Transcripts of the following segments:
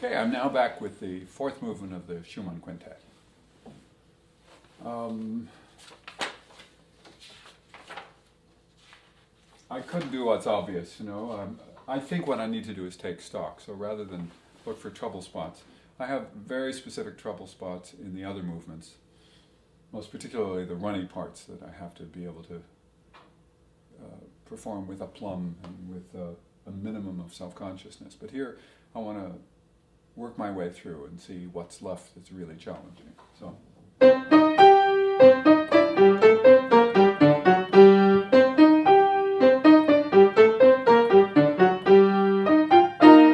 Okay, I'm now back with the fourth movement of the Schumann Quintet. I couldn't do what's obvious, you know. I think what I need to do is take stock. So rather than look for trouble spots, I have very specific trouble spots in the other movements, most particularly the runny parts that I have to be able to perform with aplomb and with a minimum of self-consciousness. But here I want to work my way through and see what's left that's really challenging. So.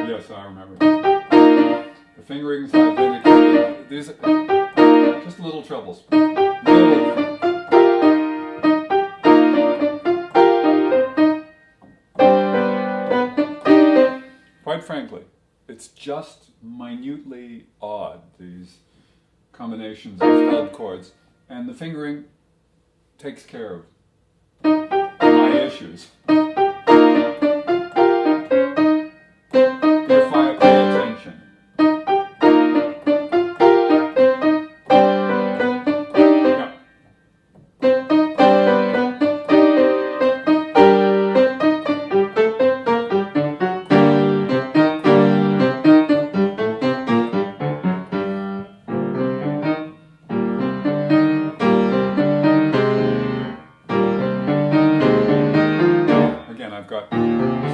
Yes, I remember. The fingerings I've indicated, these are just little troubles. Quite frankly, it's just minutely odd, these combinations of held chords, and the fingering takes care of my issues. If I pay attention. I've got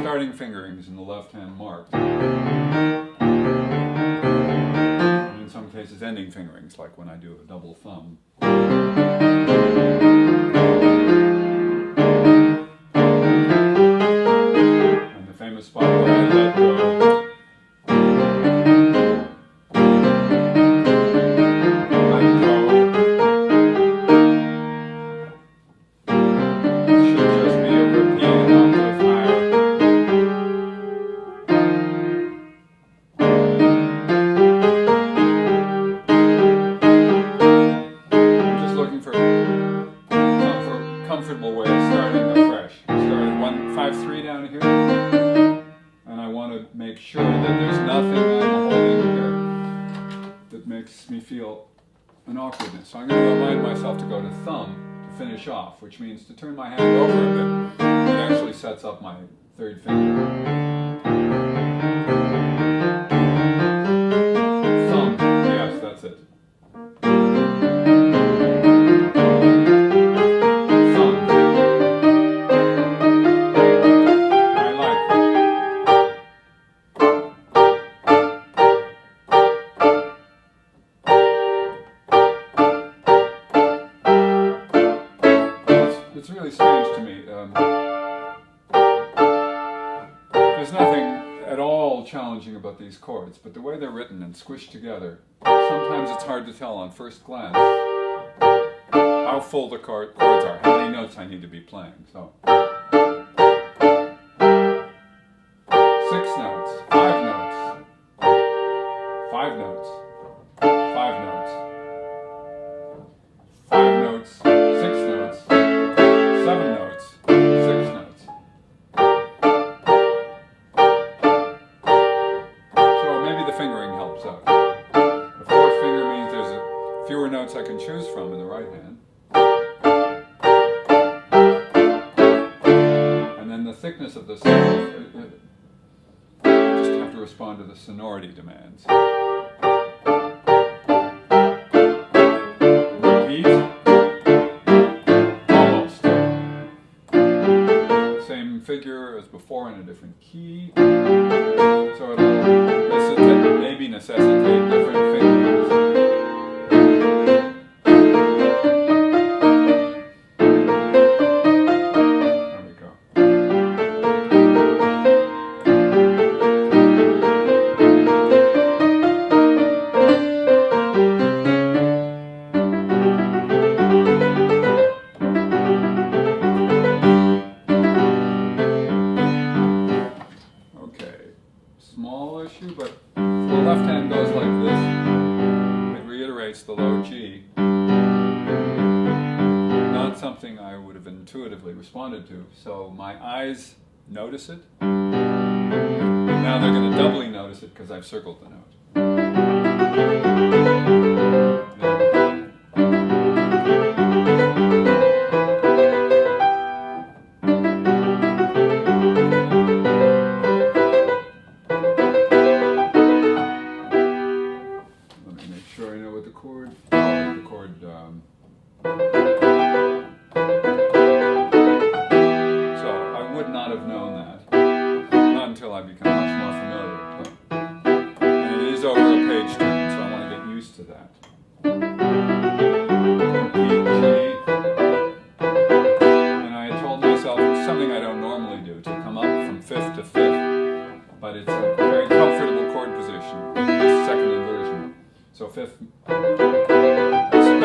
starting fingerings in the left hand marked, and in some cases ending fingerings, like when I do a double thumb. And the famous spot where I let go. Comfortable way of starting afresh. I started 1-5-3 down here, and I want to make sure that there's nothing I'm holding here that makes me feel an awkwardness. So I'm going to remind myself to go to thumb to finish off, which means to turn my hand over a bit. It actually sets up my third finger. Thumb, yes, that's it. It's really strange to me. There's nothing at all challenging about these chords, but the way they're written and squished together, sometimes it's hard to tell on first glance how full the chords are, how many notes I need to be playing. So, 6 notes, 5 notes, 5 notes, 5 notes, 5 notes, 6 notes, 7 notes, 6 notes. So maybe the fingering helps out. The fourth finger means there's fewer notes I can choose from in the right hand. And then the thickness of the seventh, I just have to respond to the sonority demands. Figure as before in a different key, so it'll maybe necessitate different fingers. There we go. Small issue, but the left hand goes like this. It reiterates the low G. Not something I would have intuitively responded to, so my eyes notice it. Now they're going to doubly notice it because I've circled the note.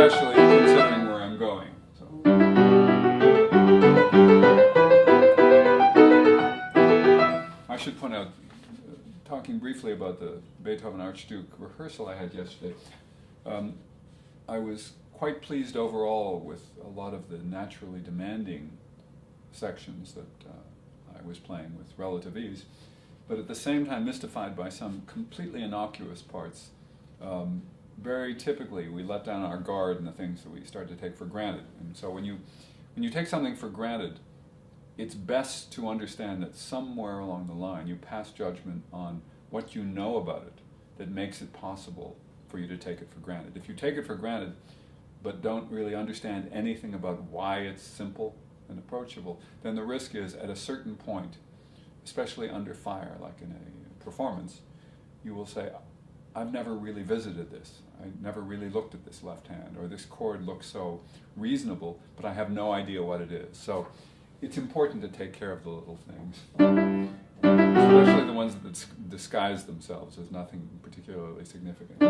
Especially considering where I'm going. So. I should point out, talking briefly about the Beethoven Archduke rehearsal I had yesterday, I was quite pleased overall with a lot of the naturally demanding sections that I was playing with relative ease, but at the same time mystified by some completely innocuous parts. Very typically, we let down our guard in the things that we start to take for granted. And so when you take something for granted, it's best to understand that somewhere along the line you pass judgment on what you know about it that makes it possible for you to take it for granted. If you take it for granted but don't really understand anything about why it's simple and approachable, then the risk is at a certain point, especially under fire, like in a performance, you will say, I've never really visited this. I never really looked at this left hand, or this chord looks so reasonable, but I have no idea what it is. So it's important to take care of the little things, especially the ones that disguise themselves as nothing particularly significant.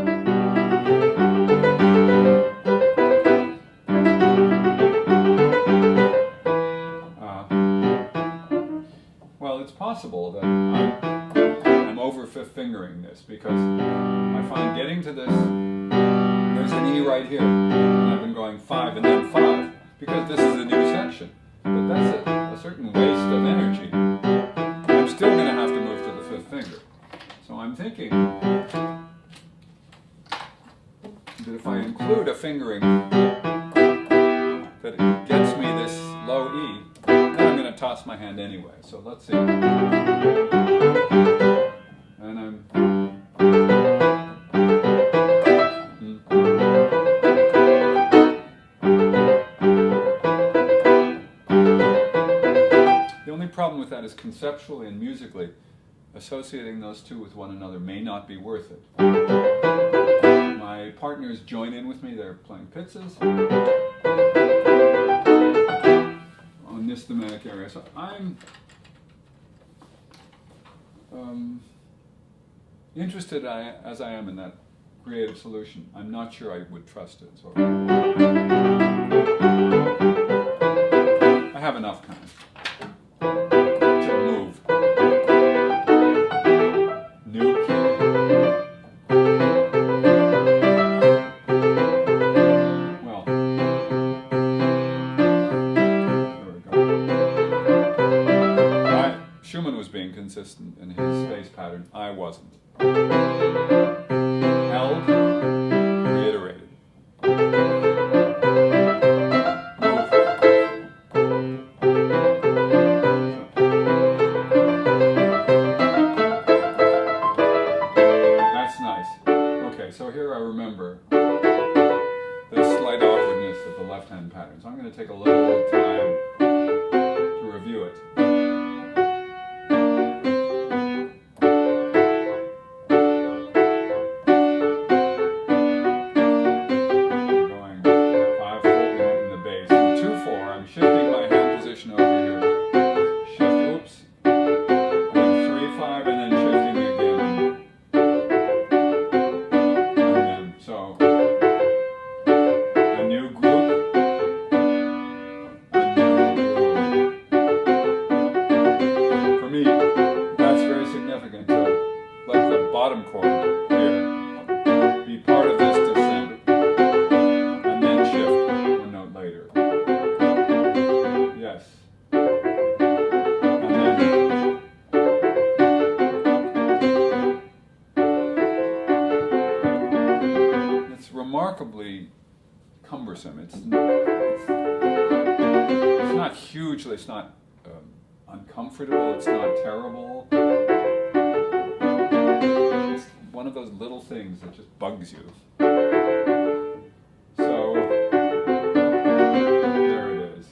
Well, it's possible that I'm over fifth fingering this, because I find getting to this, there's an E right here, and I've been going 5 and then 5, because this is a new section. But that's a certain waste of energy. I'm still going to have to move to the fifth finger. So I'm thinking that if I include a fingering that it gets me this low E, then I'm going to toss my hand anyway. So let's see. And I'm... The only problem with that is conceptually and musically, associating those two with one another may not be worth it. My partners join in with me, they're playing pizzas on this thematic area. So I'm interested as I am in that creative solution. I'm not sure I would trust it. So I have enough time to move. New key. Well, there we go. Schumann was being consistent in his space pattern. I wasn't. Held, reiterated. Move. That's nice. Okay, so here I remember the slight awkwardness of the left-hand pattern. So I'm going to take a little time to review it. remarkably cumbersome. It's not hugely, it's not uncomfortable, it's not terrible. It's one of those little things that just bugs you. So, there it is.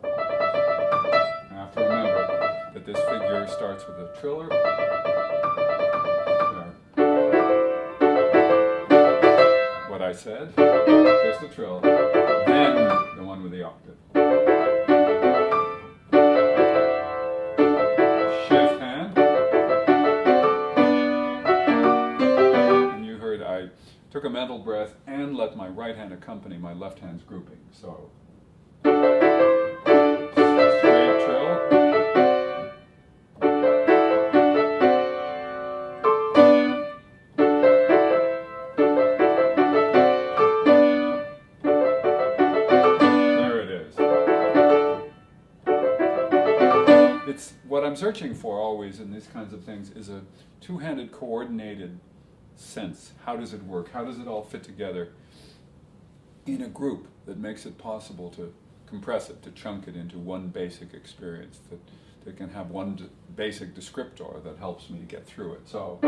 I have to remember that this figure starts with a triller. What I said, just the trill, then the one with the octave. Shift hand. And you heard I took a mental breath and let my right hand accompany my left hand's grouping. So, straight trill. What I'm searching for always in these kinds of things is a two-handed coordinated sense. How does it work? How does it all fit together in a group that makes it possible to compress it, to chunk it into one basic experience, that can have one basic descriptor that helps me to get through it. So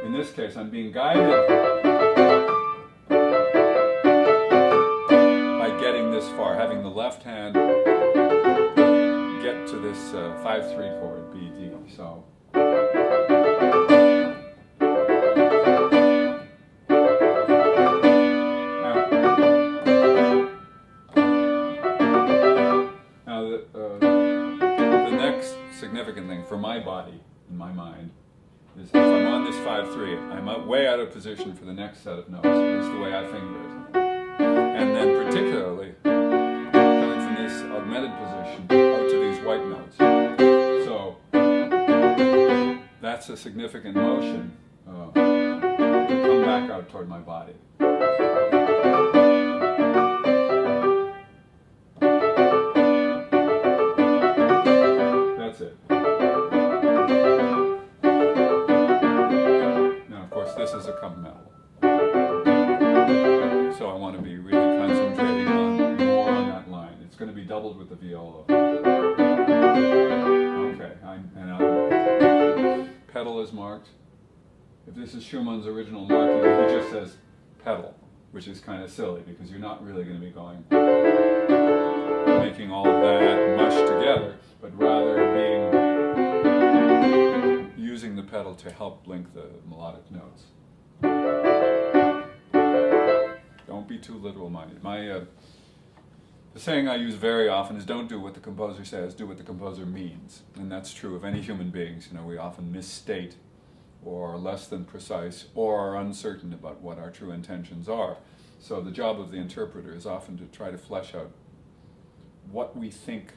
in this case, I'm being guided by getting this far, having the left hand get to this 5/3 chord, B, D. So, now the next significant thing for my body, in my mind, is if I'm on this 5/3, I'm way out of position for the next set of notes, at least the way I finger it. And then particularly, coming from this augmented position, out to these white notes. So that's a significant motion to come back out toward my body. That's it. Now, of course, this is a accompanimental. So I want to be really concentrating more on that line. It's going to be doubled with the viola. Okay, pedal is marked. If this is Schumann's original marking, he just says pedal, which is kind of silly because you're not really going to be making all of that mush together, but rather using the pedal to help link the melodic notes. Don't be too literal-minded. The saying I use very often is don't do what the composer says, do what the composer means. And that's true of any human beings. We often misstate or are less than precise or are uncertain about what our true intentions are. So the job of the interpreter is often to try to flesh out what we think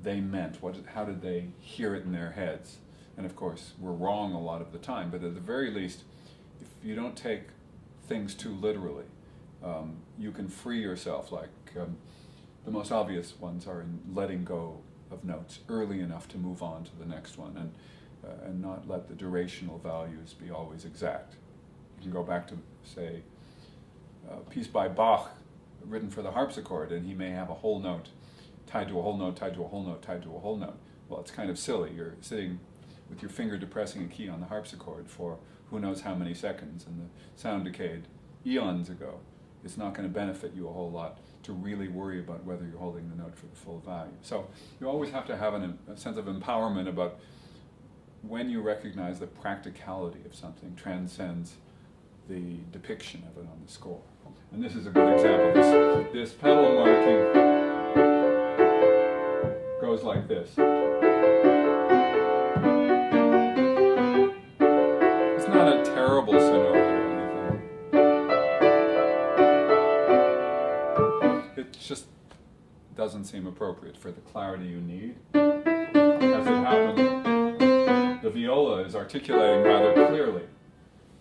they meant, how did they hear it in their heads. And of course, we're wrong a lot of the time, but at the very least, if you don't take things too literally, you can free yourself. The most obvious ones are in letting go of notes early enough to move on to the next one, and not let the durational values be always exact. You can go back to, say, a piece by Bach written for the harpsichord, and he may have a whole note tied to a whole note, tied to a whole note, tied to a whole note. Well, it's kind of silly. You're sitting with your finger depressing a key on the harpsichord for who knows how many seconds, and the sound decayed eons ago. It's not going to benefit you a whole lot to really worry about whether you're holding the note for the full value. So you always have to have a sense of empowerment about when you recognize the practicality of something transcends the depiction of it on the score. And this is a good example. This pedal marking goes like this. It's not a terrible sonata or anything. It just doesn't seem appropriate for the clarity you need. As it happens, the viola is articulating rather clearly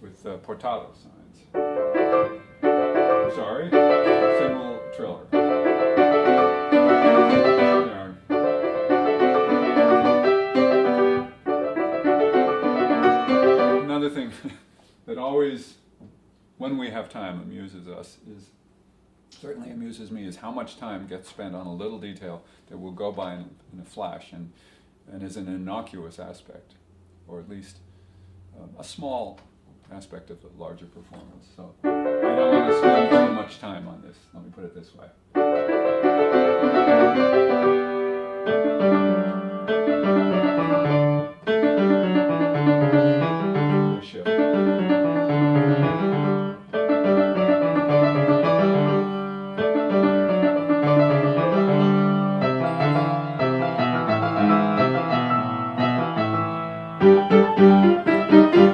with portato signs. Sorry, single triller. There. Another thing that always when we have time, amuses us certainly amuses me is how much time gets spent on a little detail that will go by in a flash and is an innocuous aspect, or at least a small aspect of the larger performance. So I don't want to spend too much time on this. Let me put it this way. The shift.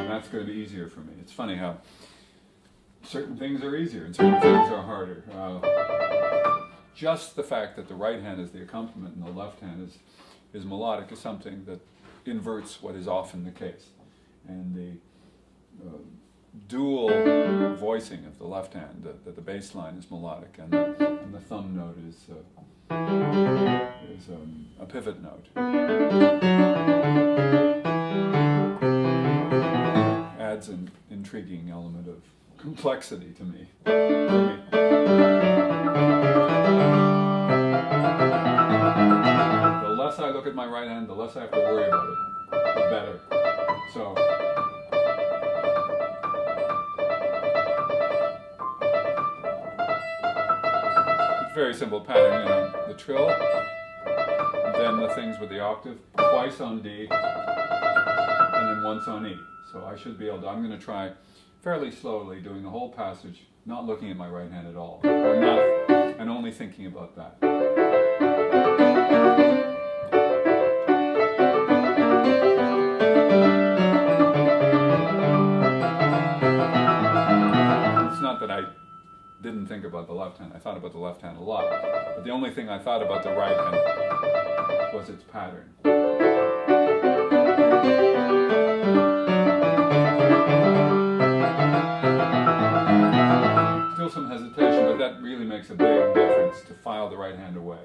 That's going to be easier for me. It's funny how certain things are easier and certain things are harder. Just the fact that the right hand is the accompaniment and the left hand is melodic is something that inverts what is often the case. And the dual voicing of the left hand, that the bass line is melodic and the thumb note is a pivot note, adds an intriguing element of complexity to me. The less I look at my right hand, the less I have to worry about it, the better. So very simple pattern, the trill, then the things with the octave, twice on D, and then once on E. So I should be able to, I'm going to try fairly slowly doing the whole passage, not looking at my right hand at all, or not, and only thinking about that. It's not that I didn't think about the left hand. I thought about the left hand a lot. But the only thing I thought about the right hand was its pattern. Still some hesitation, but that really makes a big difference to file the right hand away.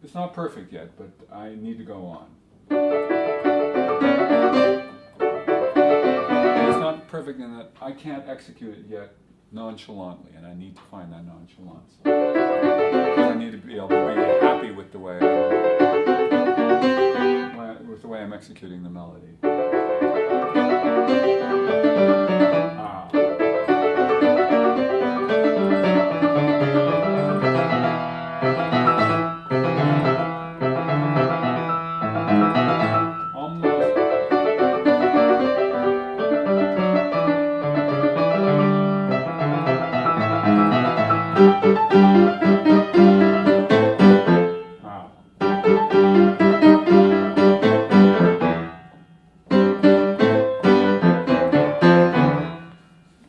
It's not perfect yet, but I need to go on. It's not perfect in that I can't execute it yet nonchalantly, and I need to find that nonchalance. Because I need to be able to be happy with the way I'm executing the melody.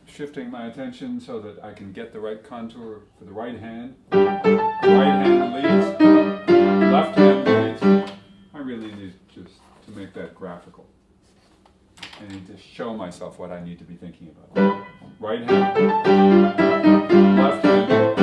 Shifting my attention so that I can get the right contour for the right hand. Right hand leads, left hand leads. I really need just to make that graphical. I need to show myself what I need to be thinking about. Right hand, left hand.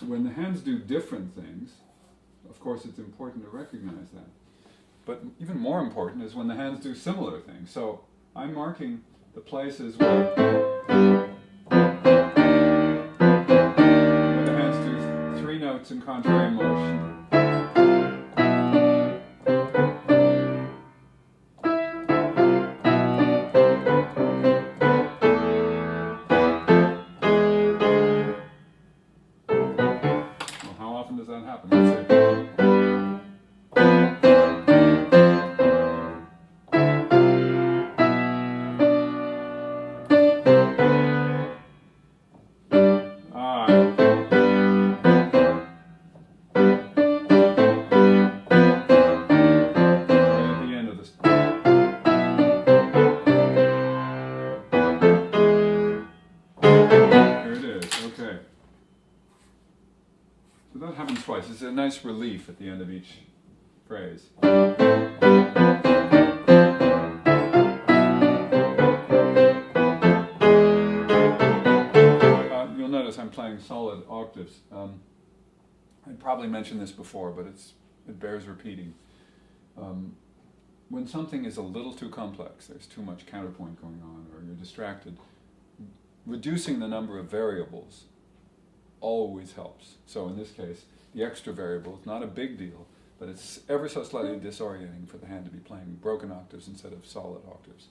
when the hands do different things, of course it's important to recognize that. But even more important is when the hands do similar things. So I'm marking the places where the hands do three notes in contrary motion. It's a nice relief at the end of each phrase. You'll notice I'm playing solid octaves. I probably mentioned this before, but it bears repeating. When something is a little too complex, there's too much counterpoint going on, or you're distracted, reducing the number of variables always helps. So in this case, the extra variable is not a big deal, but it's ever so slightly disorienting for the hand to be playing broken octaves instead of solid octaves.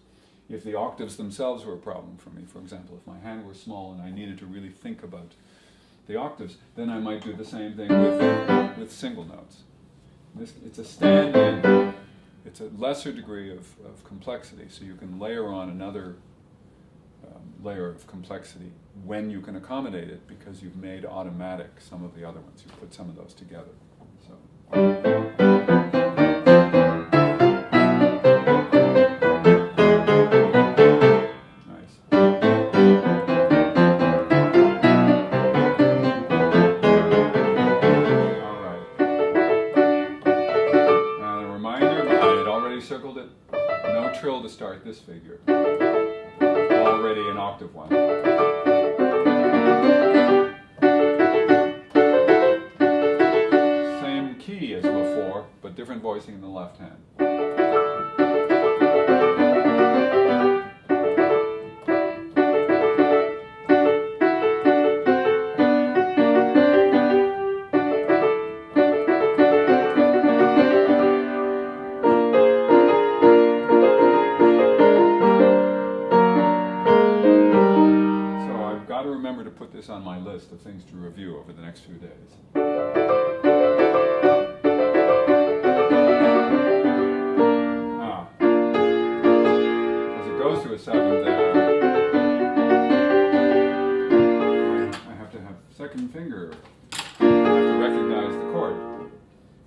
If the octaves themselves were a problem for me, for example, if my hand were small and I needed to really think about the octaves, then I might do the same thing with single notes. It's a stand-in. It's a lesser degree of complexity, so you can layer on another layer of complexity when you can accommodate it, because you've made automatic some of the other ones. You put some of those together. So. Nice. All right. And a reminder, I had already circled it. No trill to start this figure. Already an octave one. Same key as before, but different voicing in the left hand. On my list of things to review over the next few days. As it goes to a seventh there, I have to have second finger. I have to recognize the chord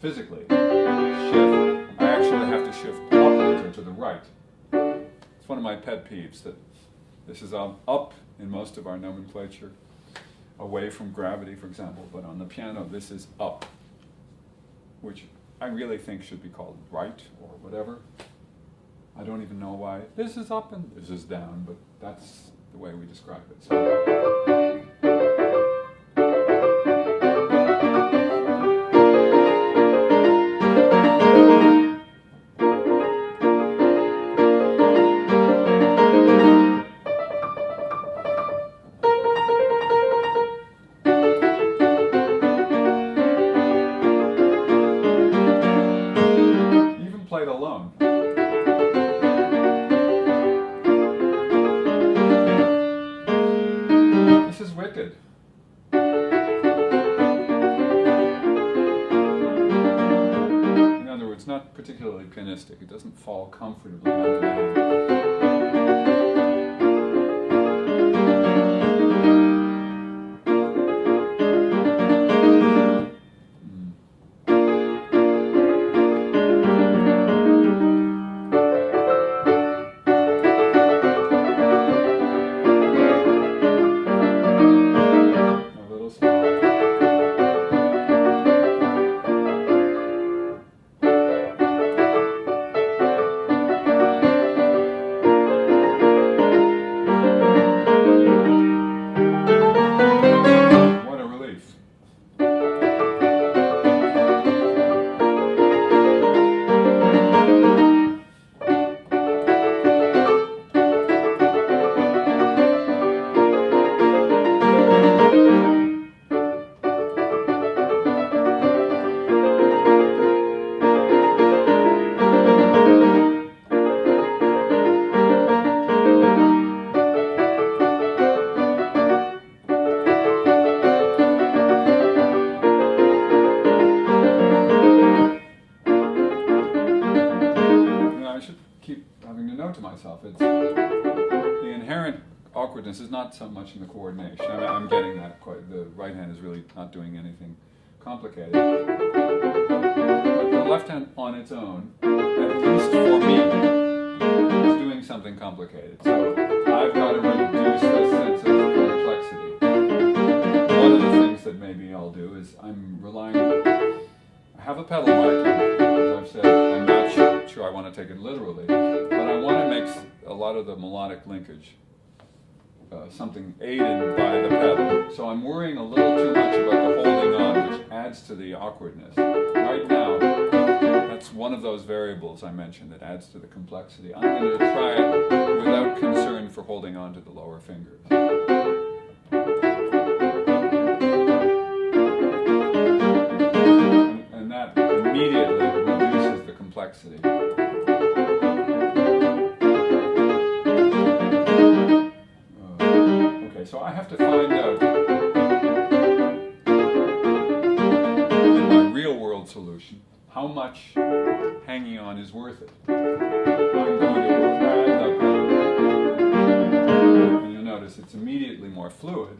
physically. Shift. I actually have to shift upwards or to the right. It's one of my pet peeves that this is up in most of our nomenclature, away from gravity, for example, but on the piano this is up, which I really think should be called right or whatever. I don't even know why this is up and this is down, but that's the way we describe it. So. Particularly pianistic. It doesn't fall comfortably on the hand. awkwardness is not so much in the coordination. I mean, I'm getting that quite. The right hand is really not doing anything complicated. But the left hand on its own, at least for me, is doing something complicated. So I've got to reduce the sense of complexity. One of the things that maybe I'll do is I'm relying. I have a pedal marking, as I've said. I'm not sure I want to take it literally, but I want to make a lot of the melodic linkage something aided by the pedal. So I'm worrying a little too much about the holding on, which adds to the awkwardness. Right now, that's one of those variables I mentioned that adds to the complexity. I'm going to try it without concern for holding on to the lower fingers. And that immediately reduces the complexity. So I have to find out in my real world solution how much hanging on is worth it. I'm going to add the pedal. And you'll notice it's immediately more fluid.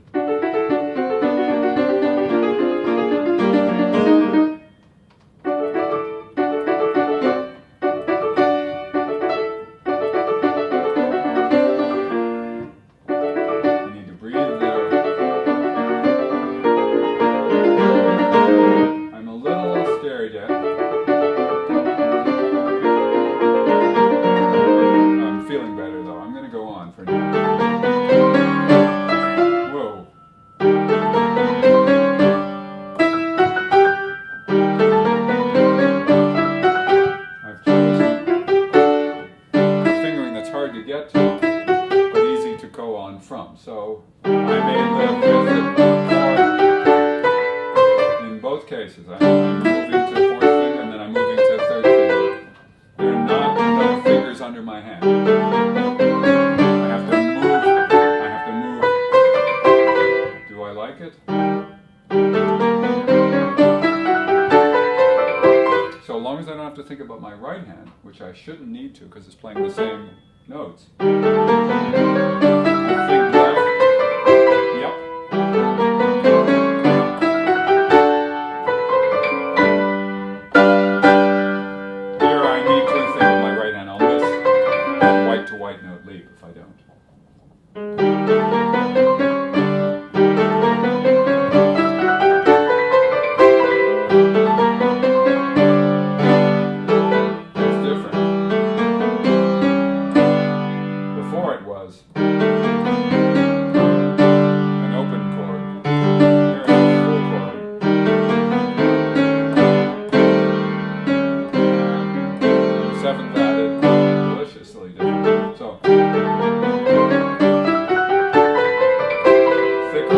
So I may live with it more in both cases. I'm moving to fourth finger and then I'm moving to third finger. There are no fingers under my hand. I have to move. Do I like it? So long as I don't have to think about my right hand, which I shouldn't need to because it's playing the same notes. White note leap if I don't. It's different. Before it was an open chord. Here it's a full chord. Seventh added, deliciously different. So, thicker.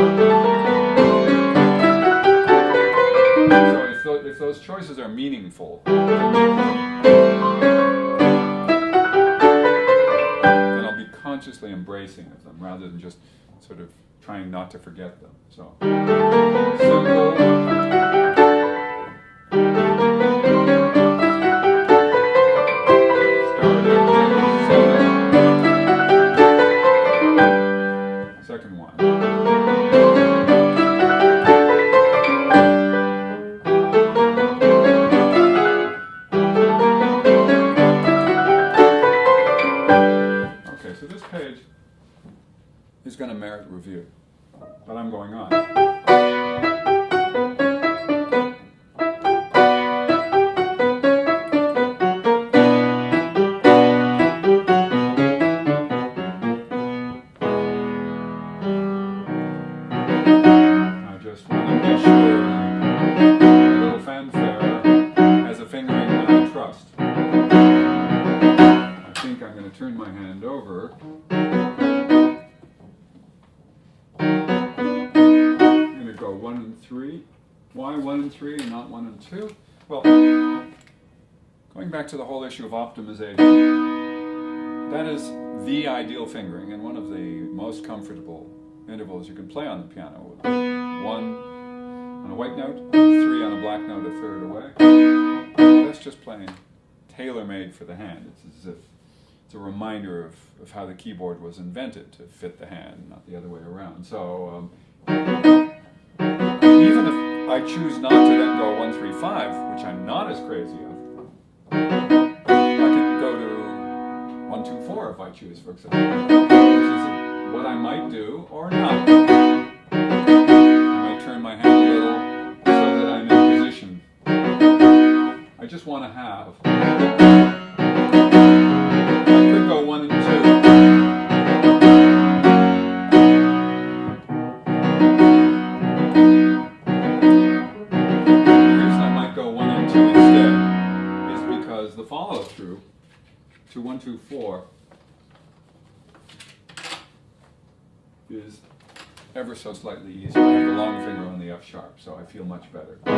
So if those choices are meaningful, then I'll be consciously embracing of them rather than just sort of trying not to forget them. So, simple. Second one. Okay, so this page is going to merit review, but I'm going on. Turn my hand over. I'm going to go 1 and 3. Why 1 and 3 and not 1 and 2? Well, going back to the whole issue of optimization, that is the ideal fingering and one of the most comfortable intervals you can play on the piano. 1 on a white note, 3 on a black note, a third away. That's just playing tailor-made for the hand. It's as if it's a reminder of how the keyboard was invented to fit the hand, not the other way around. So even if I choose not to then go 1, 3, 5, which I'm not as crazy of, I can go to 1, 2, 4 if I choose, for example, which is what I might do or not. I might turn my hand a little so that I'm in position. I just want to have. I could go 1 and 2. The reason I might go 1 and 2 instead is because the follow through to 1, 2, 4 is ever so slightly easier. I have the long finger on the F sharp, so I feel much better. I've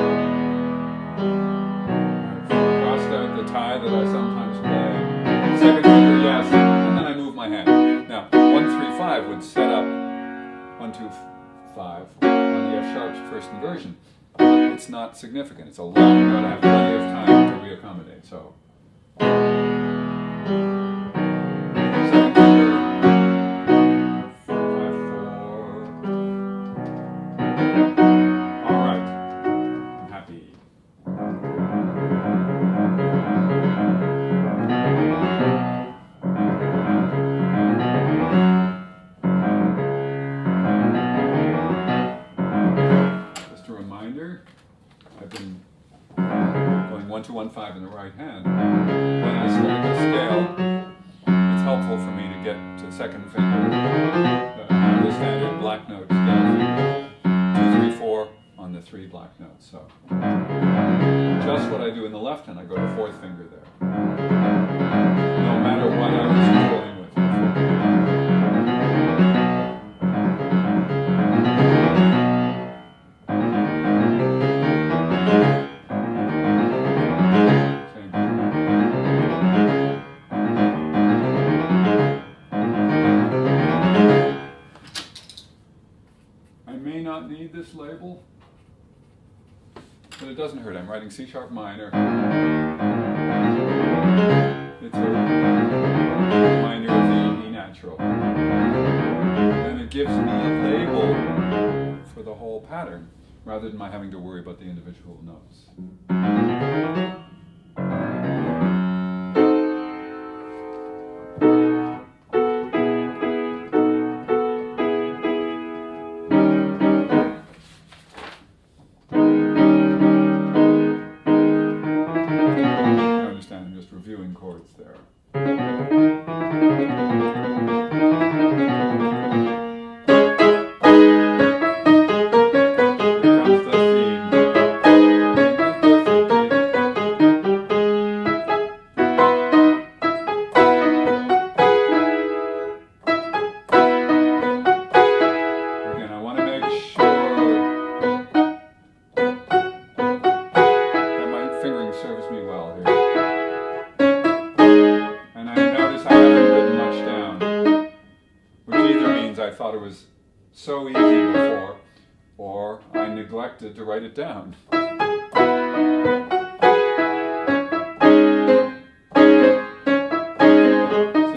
crossed out the tie that I sometimes play. Second finger, yes, and then I move my hand. Now, 1, 3, 5 would set up 1, 2, 5 on the F sharp's first inversion. But it's not significant. It's a long note. I have plenty of time to reaccommodate. So, second finger, 5, 4. All right, I'm happy. I've been going 1, 2, 1, 5 in the right hand. When I start to scale, it's helpful for me to get to the second finger, the standard black note scale, 2, 3, 4 on the 3 black notes. So just what I do in the left hand, I go to 4th finger there. No matter what I was dealing with before. Need this label, but it doesn't hurt. I'm writing C sharp minor. It's a minor of the E natural, and it gives me a label for the whole pattern rather than my having to worry about the individual notes. Reviewing chords there. I thought it was so easy before, or I neglected to write it down. Since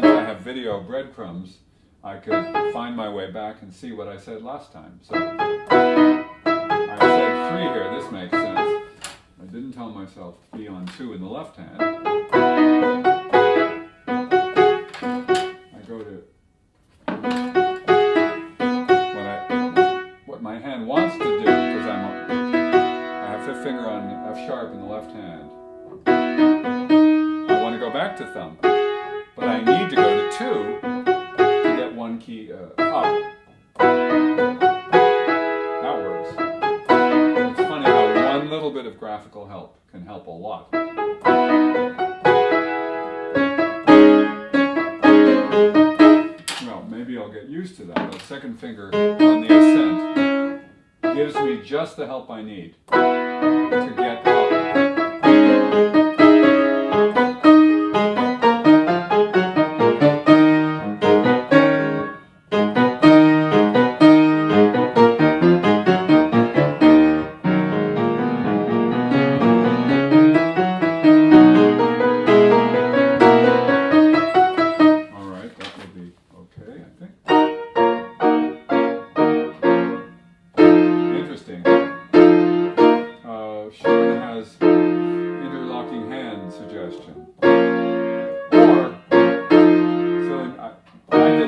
I have video breadcrumbs, I could find my way back and see what I said last time. So I said 3 here, this makes sense. I didn't tell myself be on 2 in the left hand. I go to my hand wants to do, because I have 5th finger on F sharp in the left hand. I want to go back to thumb, but I need to go to 2 to get 1 key up. That works. It's funny how one little bit of graphical help can help a lot. Well, maybe I'll get used to that. That second finger on the ascent gives me just the help I need to get up.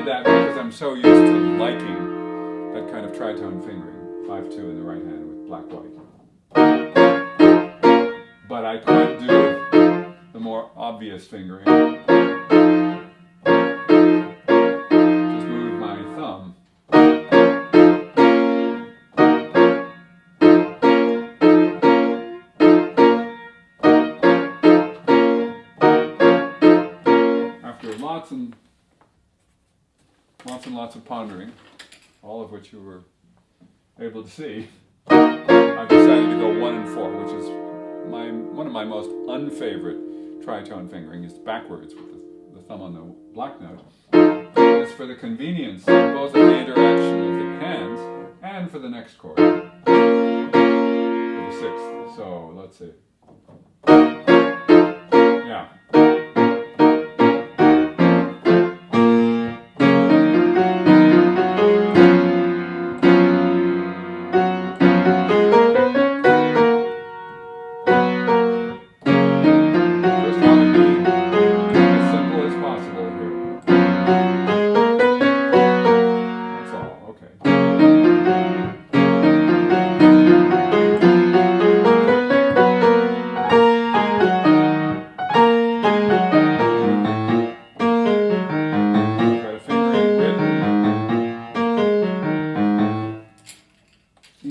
that because I'm so used to liking that kind of tritone fingering, 5-2 in the right hand with black-white. But I could do the more obvious fingering. Just move my thumb. After lots and lots of pondering, all of which you were able to see, I decided to go 1 and 4, which is one of my most unfavorite tritone fingering. Is backwards with the thumb on the black note. But it's for the convenience both of the interaction of the hands and for the next chord, for the 6th. So let's see. Yeah.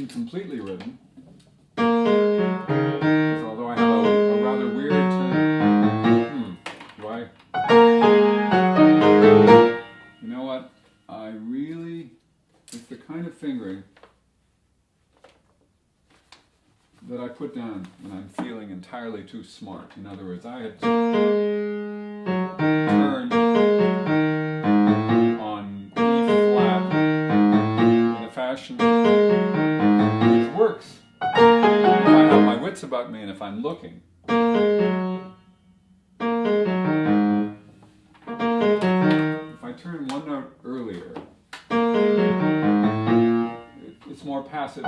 Completely written, although I have a rather weird turn. You know what? It's the kind of fingering that I put down when I'm feeling entirely too smart. In other words, I had to turn on E flat in a fashion works if I have my wits about me and if I'm looking. If I turn one note earlier, it's more passive.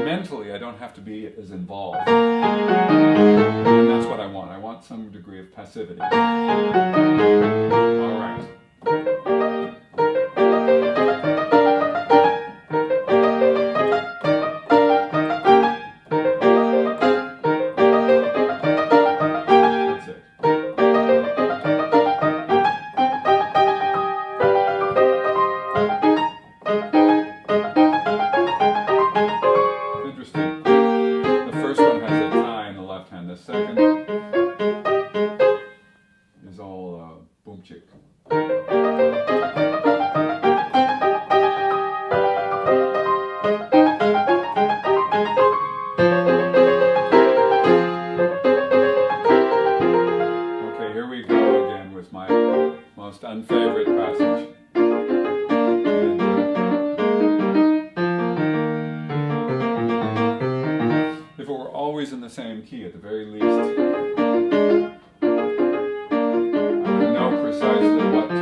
Mentally, I don't have to be as involved. And that's what I want. I want some degree of passivity. All right. The second is all boom chick. Okay, here we go again with my most unfavorite passage. If it were always in the same key, at the very least, I would know precisely what to do.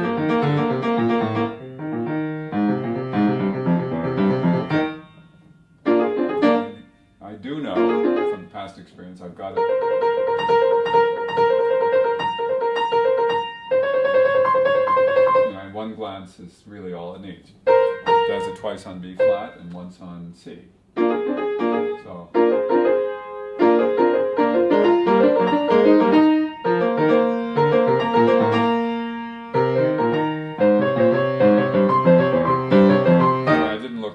I do know from past experience I've got it. One glance is really all it needs. It does it twice on B flat and once on C. So.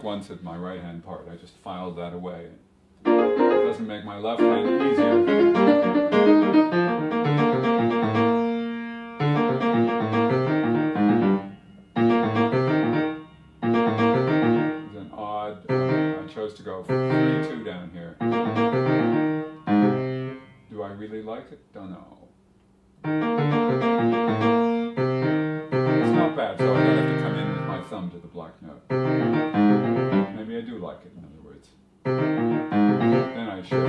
Once at my right hand part, I just filed that away. It doesn't make my left hand easier. It's an odd, I chose to go 3-2 down here. Do I really like it? Don't know. It's not bad, so I don't have to come in with my thumb to the black note. Maybe I do like it, in other words. Then I should.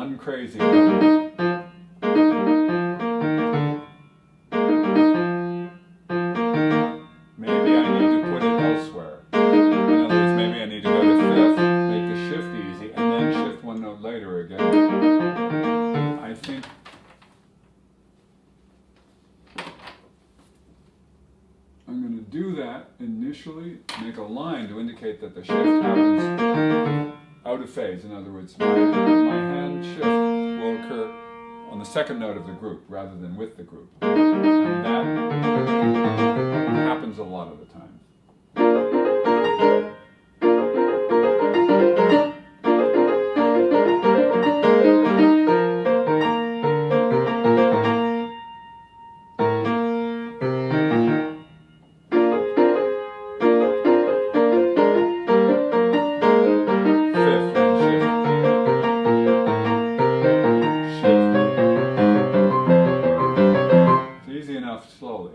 uncrazy about it. Maybe I need to put it elsewhere. In other words, maybe I need to go to fifth, make the shift easy, and then shift one note later again. I think I'm going to do that initially, make a line to indicate that the shift happens out of phase. In other words, my hand shift will occur on the second note of the group rather than with the group. And that happens a lot of the time. Slowly.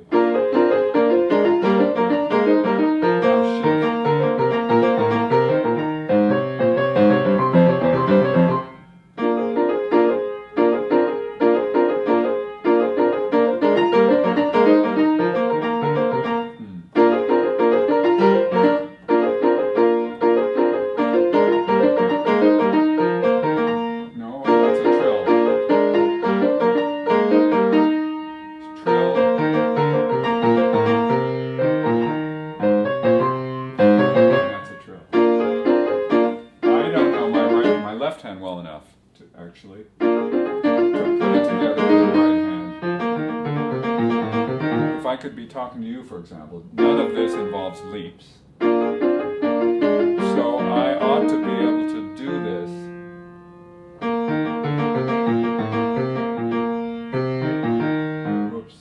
Well enough to actually to put it together with the right hand. If I could be talking to you, for example, none of this involves leaps. So I ought to be able to do this whoops.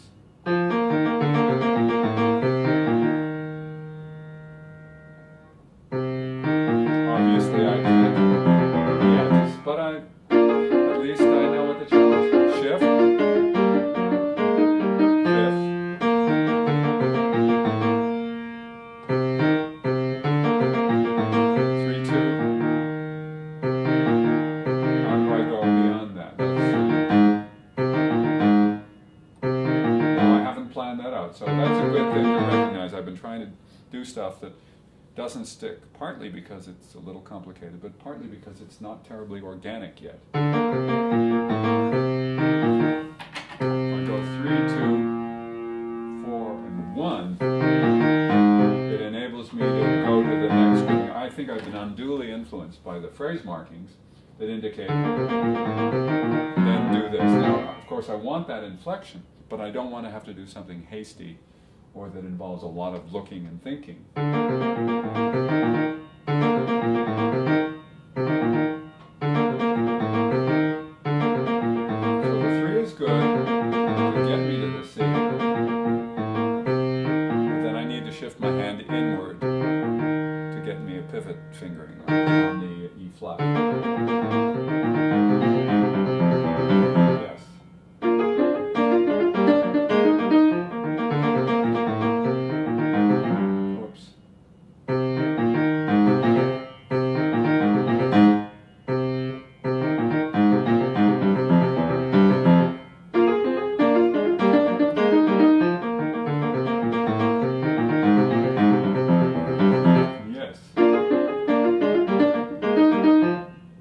Obviously I can't. But at least I know what the challenge is. Shift, fifth, 3-2. How do I go beyond that? No, I haven't planned that out, so that's a good thing to recognize. I've been trying to do stuff that doesn't stick, partly because it's a little complicated, but partly because it's not terribly organic yet. If I go 3, 2, 4, and 1, it enables me to go to the next one. I think I've been unduly influenced by the phrase markings that indicate, then do this. Now, of course, I want that inflection, but I don't want to have to do something hasty or that involves a lot of looking and thinking. So the 3 is good to get me to the C. But then I need to shift my hand inward to get me a pivot fingering on the E flat. Yes.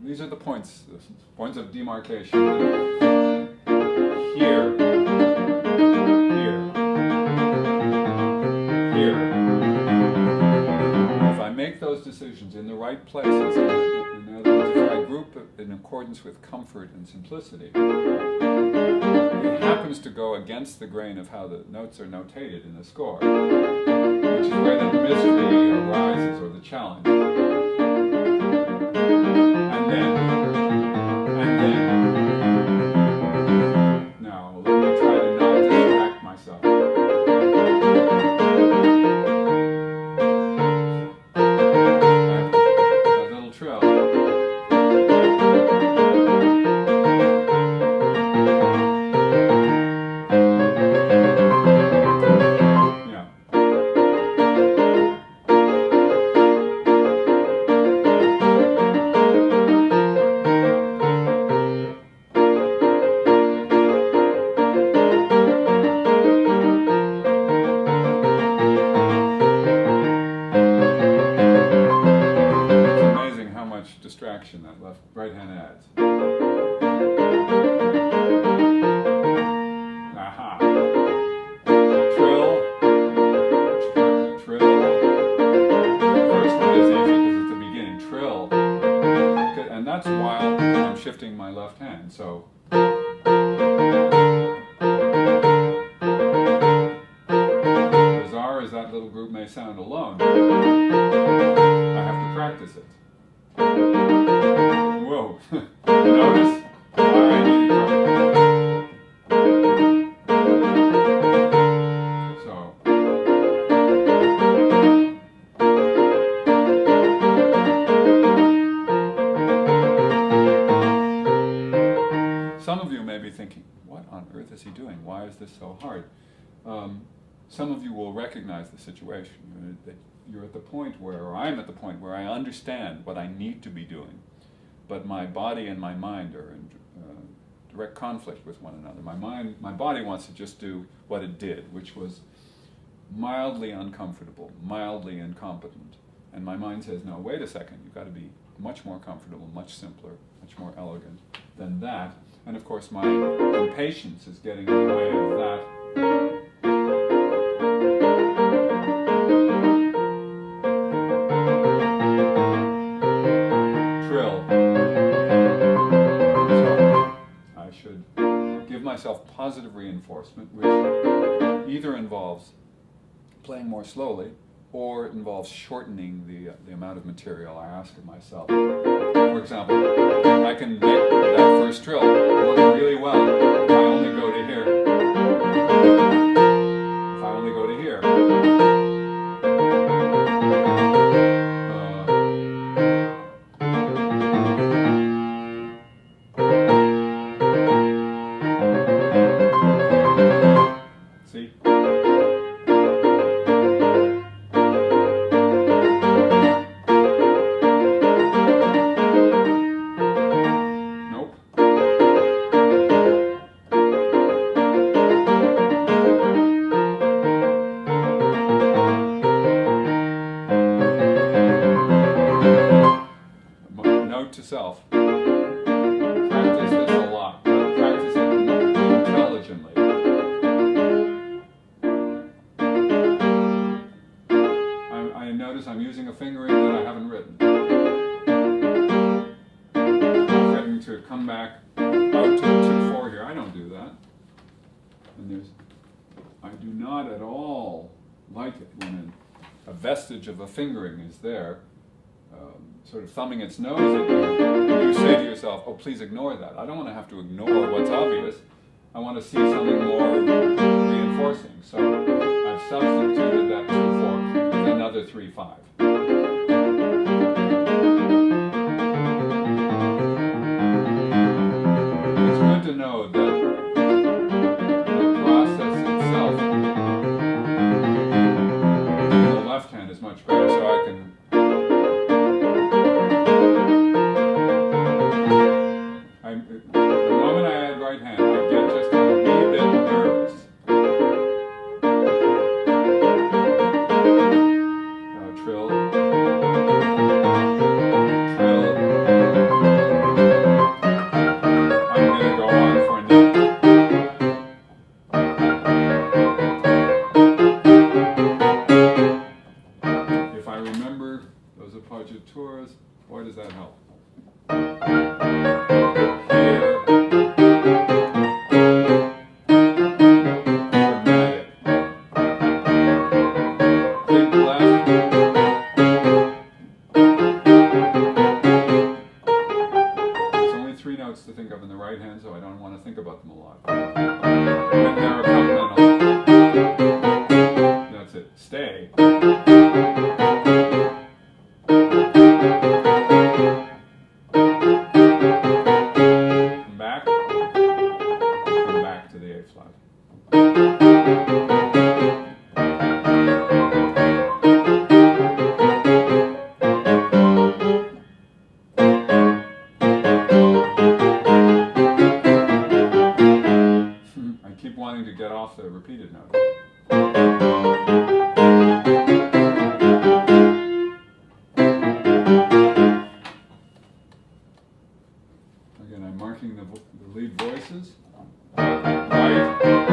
These are the points of demarcation. Here, here, here. If I make those decisions in the right places, in other words, if I group it in accordance with comfort and simplicity, it happens to go against the grain of how the notes are notated in the score, which is where the mystery arises, or the challenge. And then, now let me try to not distract myself. A little trill. Yeah. while I'm shifting my left hand. So bizarre as that little group may sound alone, I have to practice it. Whoa. Notice why I need practice. So some of you may be thinking, what on earth is he doing? Why is this so hard? Some of you will recognize the situation. You're at the point where, or I'm at the point where I understand what I need to be doing, but my body and my mind are in direct conflict with one another. My body wants to just do what it did, which was mildly uncomfortable, mildly incompetent. And my mind says, no, wait a second, you've got to be much more comfortable, much simpler, much more elegant than that. And of course, my impatience is getting in the way of that. Myself positive reinforcement, which either involves playing more slowly or it involves shortening the amount of material I ask of myself. For example, I can make that first trill work really well if I only go to here. If I only go to here. To self. Practice this a lot, but practice it intelligently. I notice I'm using a fingering that I haven't written. I'm getting to come back out to 2-4 here. I don't do that. And I do not at all like it when a vestige of a fingering is there. Sort of thumbing its nose at you, and you say to yourself, oh, please ignore that. I don't want to have to ignore what's obvious. I want to see something more reinforcing. So I've substituted that 2-4 with another 3-5. It's good to know that the process itself, the left hand is much better, so I can boy, does that help. There's only 3 notes to think of in the right hand, so I don't want to think about them a lot. When they're accompanied, that's it. Stay. Wanting to get off the repeated note. Again, I'm marking the lead voices. Right, left,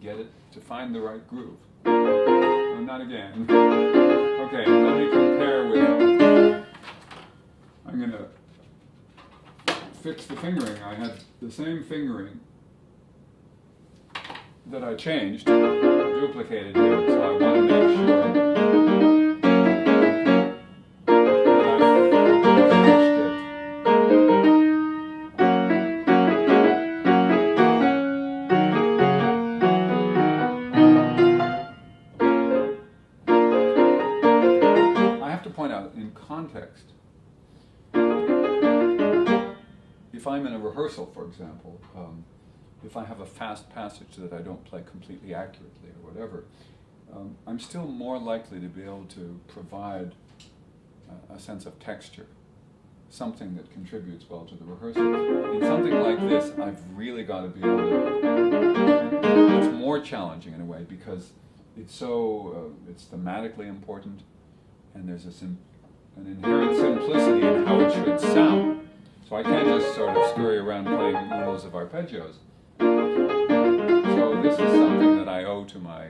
get it, to find the right groove. No, not again. Okay, let me compare with, I'm going to fix the fingering. I had the same fingering that I changed, duplicated here, so I want to make sure that I've fixed it. I have to point out, in context, if I'm in a rehearsal, for example, if I have a fast passage that I don't play completely accurately or whatever, I'm still more likely to be able to provide a sense of texture, something that contributes well to the rehearsal. In something like this, I've really got to be able to, it's more challenging in a way because it's so, it's thematically important, and there's an inherent simplicity in how it should sound. So I can't just sort of scurry around playing oodles of arpeggios. So this is something that I owe to my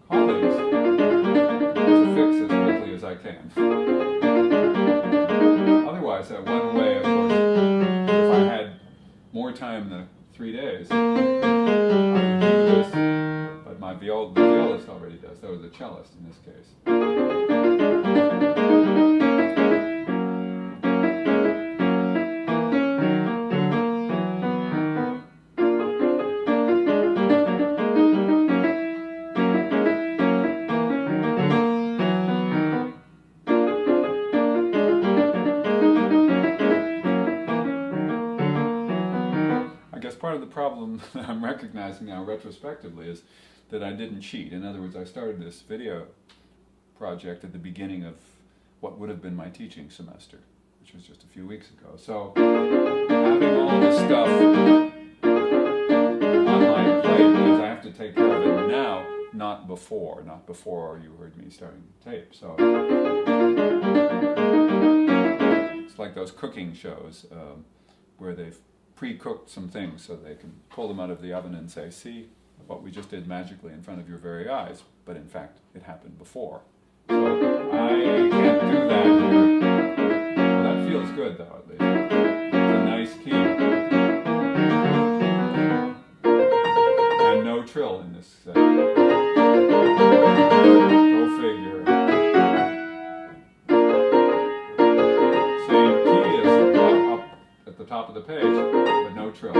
colleagues to fix as quickly as I can. Otherwise, one way, of course, if I had more time than 3 days, I would do this, but the violist already does, or the cellist in this case. Part of the problem that I'm recognizing now retrospectively is that I didn't cheat. In other words, I started this video project at the beginning of what would have been my teaching semester, which was just a few weeks ago. So having all this stuff on my plate means I have to take care of it now, not before you heard me starting the tape. So it's like those cooking shows where they've pre-cooked some things so they can pull them out of the oven and say, see what we just did magically in front of your very eyes, but in fact it happened before. So I can't do that here. Well, that feels good though, at least. It's a nice key. And no trill in this set. Go figure. Same key as up at the top of the page, but no trill.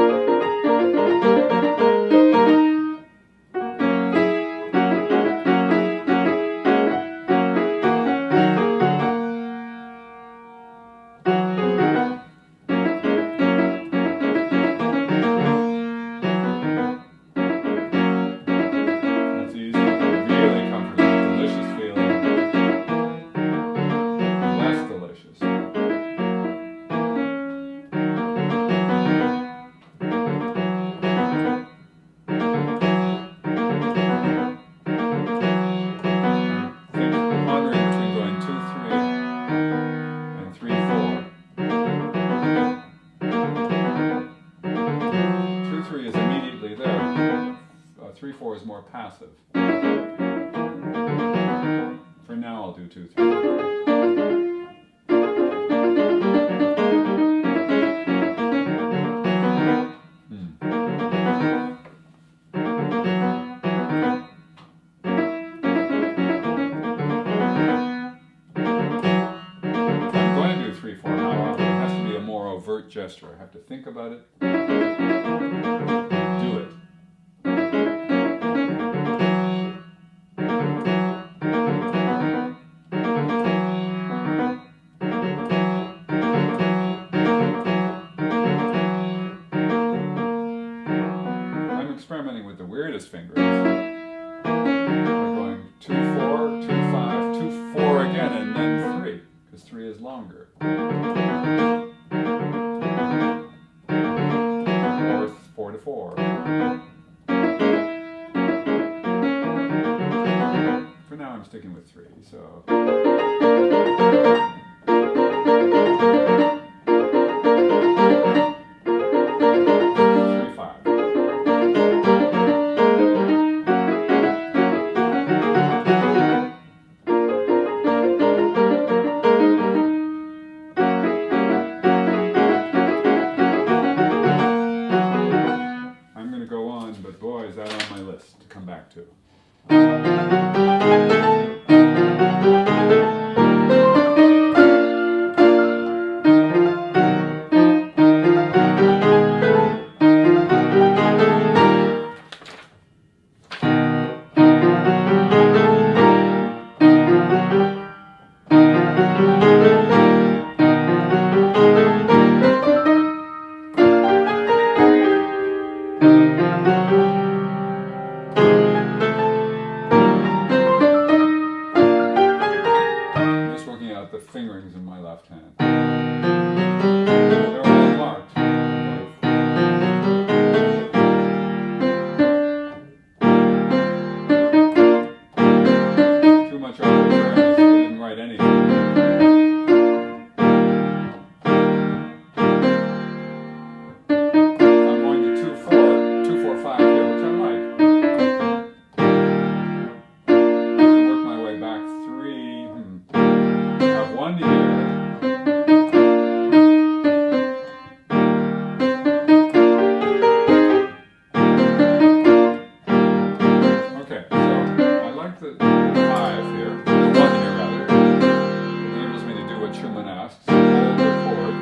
That's easy, really comfortable, delicious feeling. Less delicious. Is immediately there. 3/4 is more passive. For now, I'll do 2/3. I'm going to do 3/4. However, it has to be a more overt gesture. I have to think about it. Do it. I'm experimenting with the weirdest fingers. I'm going 2/4, 2/5, 2/4 again, and then 3, because 3 is longer. Or 4/4. For now, I'm sticking with 3, so. 3/5. Just looking at the fingerings in my left hand. They're all marked. Too much arbitrariness. I didn't write anything. I'm going to 2-4-5 here, which I like. I have to work my way back 3. I have 1 here. Okay, so I like the 5 here, the 1 here rather. It enables me to do what Schumann asks, hold the chord.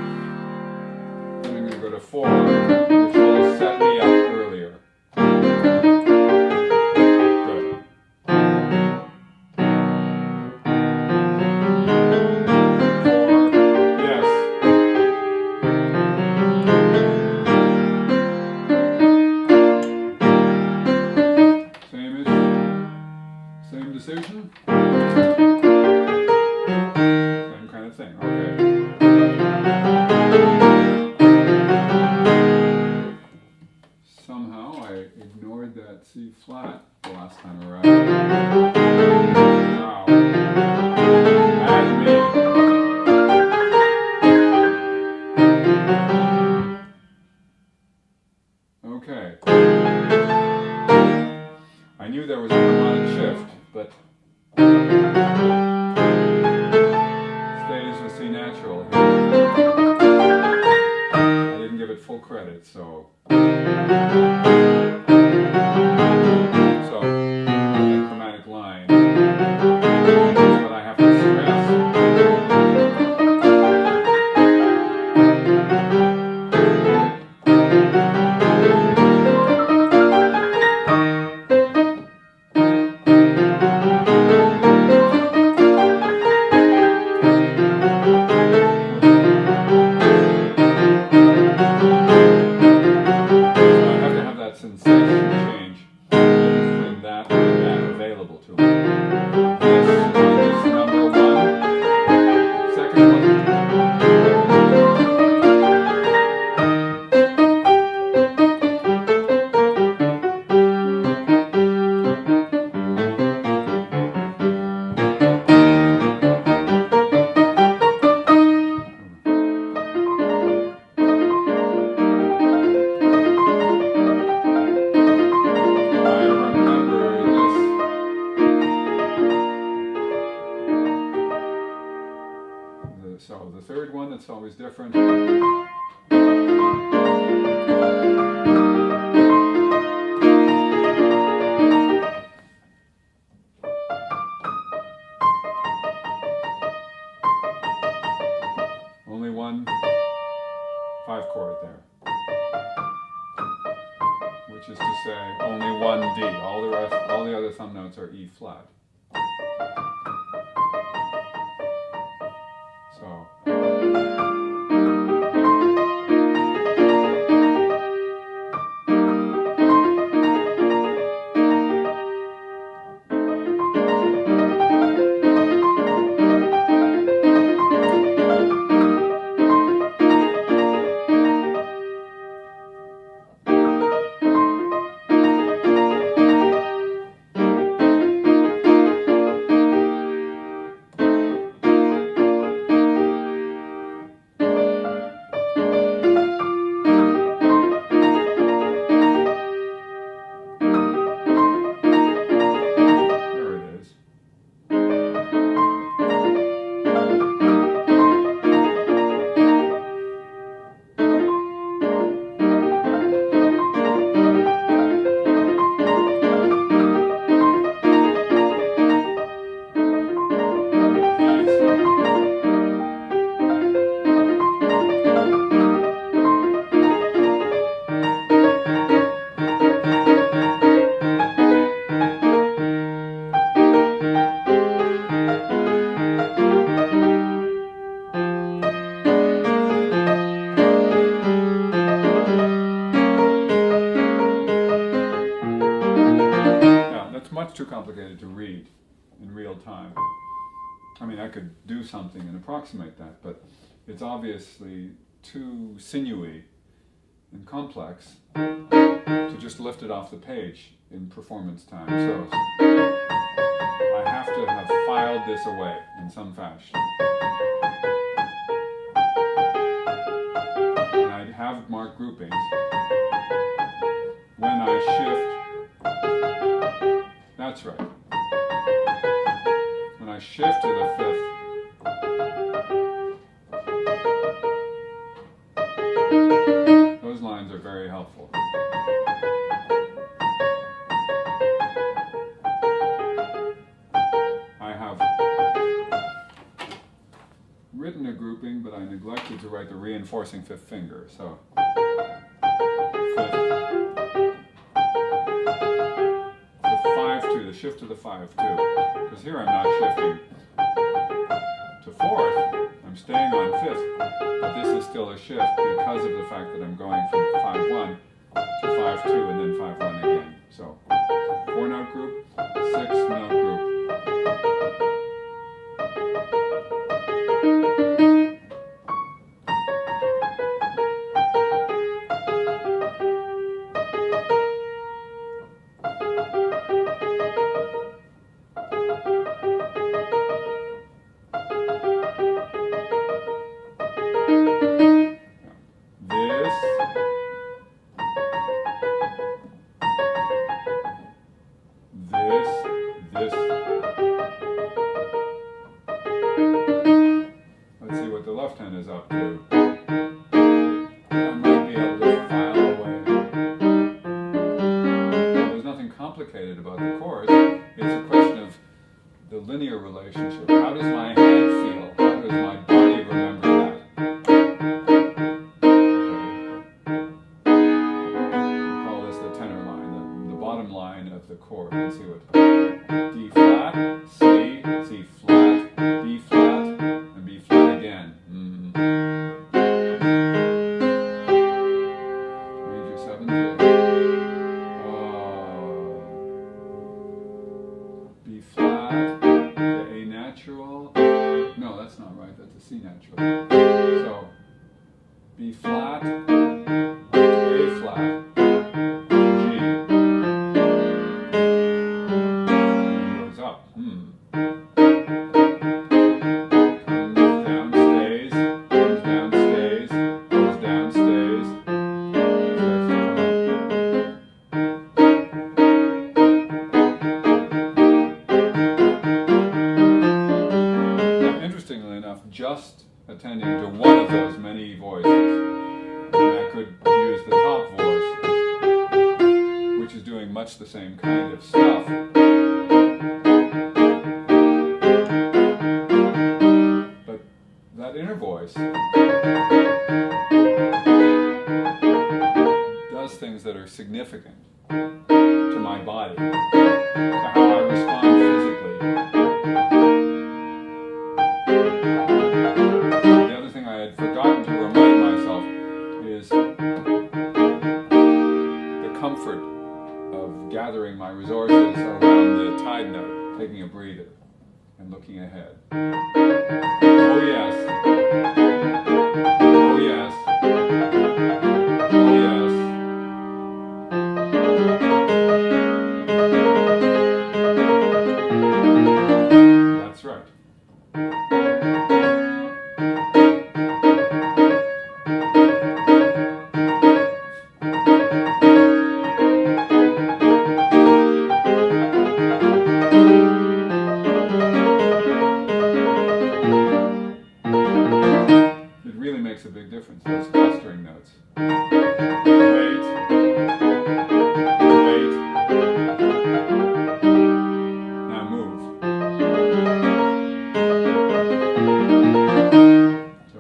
Then I'm going to go to 4, which will set me up earlier. Good. 4, yes. Same-ish. Same decision? Same kind of thing, okay. Somehow I ignored that C flat the last time around. Wow. And me. Okay. I knew there was a harmonic shift, but stays with C natural here. I didn't give it full credit, so that chromatic line is what I have to stress. Sensation change between that and that available to me. This is number 1. Second one. So the third one, that's always different. Only 1 5 chord there. Which is to say, only 1 D. All the other thumb notes are E flat. So. could do something and approximate that, but it's obviously too sinewy and complex to just lift it off the page in performance time. So I have to have filed this away in some fashion. And I have marked groupings. When I shift, that's right. When I shift to the fifth, those lines are very helpful. I have written a grouping, but I neglected to write the reinforcing fifth finger. So, fifth, the 5-2, the shift to the 5-2, because here I'm not shifting to fourth, I'm staying on fifth, but this is still a shift because of the fact that I'm going from 5-1 to 5-2 and then 5-1 again. So 4-note group, 6-note group. This. Let's see what the left hand is up to. I might be able to file away. Well, there's nothing complicated about the chords. It's a question of the linear relationship. How does my hand feel? How does my body remember that? We'll call this the tenor line, the bottom line of the chord. Let's see what. D flat, C, C flat, B flat, and B flat again. Major 7th. B flat, to A natural. No, that's not right. That's a C natural. So B flat, to A flat. Just attending to one of those many voices, and I could use the top voice, which is doing much the same kind of stuff. But that inner voice does things that are significant to my body, to how I respond physically. I had forgotten to remind myself is the comfort of gathering my resources around the tide note, taking a breather and looking ahead. Oh yes. Oh yes. Oh yes. That's right. Makes a big difference. Those clustering notes. Wait. Wait. Now move. So.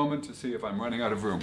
moment to see if I'm running out of room.